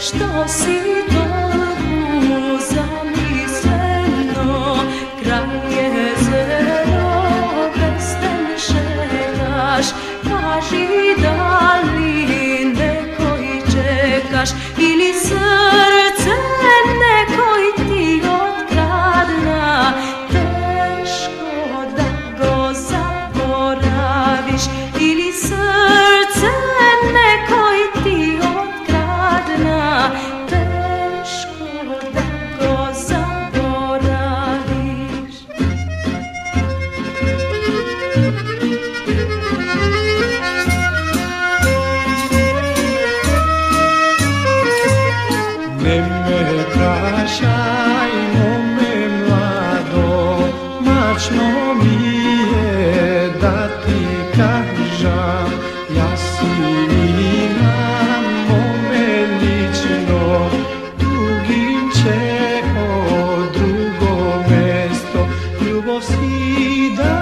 što si toliko zamisleno, kraj jezero besten šetaš, kaži da li nekoj čekaš ili srce nekoj ti otkradna, teško da go zaboraviš ili srce nekoj ti otkradna, teško da go zaboraviš. Ne me prašaj, mome mlado, mačno mi je da ti kažam, ja si imam mome lično, drugim će od drugo mesto, ljubov si da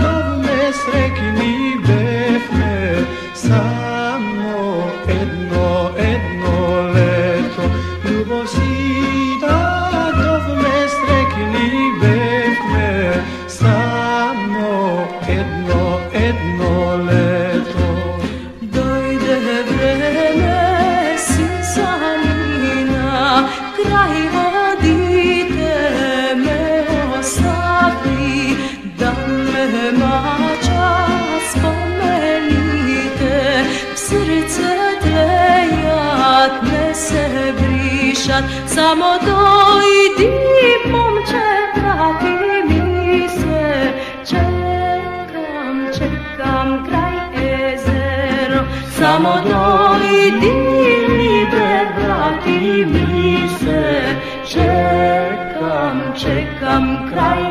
do me srekni befme, samo jedno leto, ljubov si da do me srekni befme, samo jedno leto. Dojde vreme sinsanina, kraj vodite me ostavi, da me mača spomenite, srce tlejat se brišat, samo dojdi momče, vrati mi se, čekam kraj jezero, samo dojdi libe, vrati mi se, čekam kraj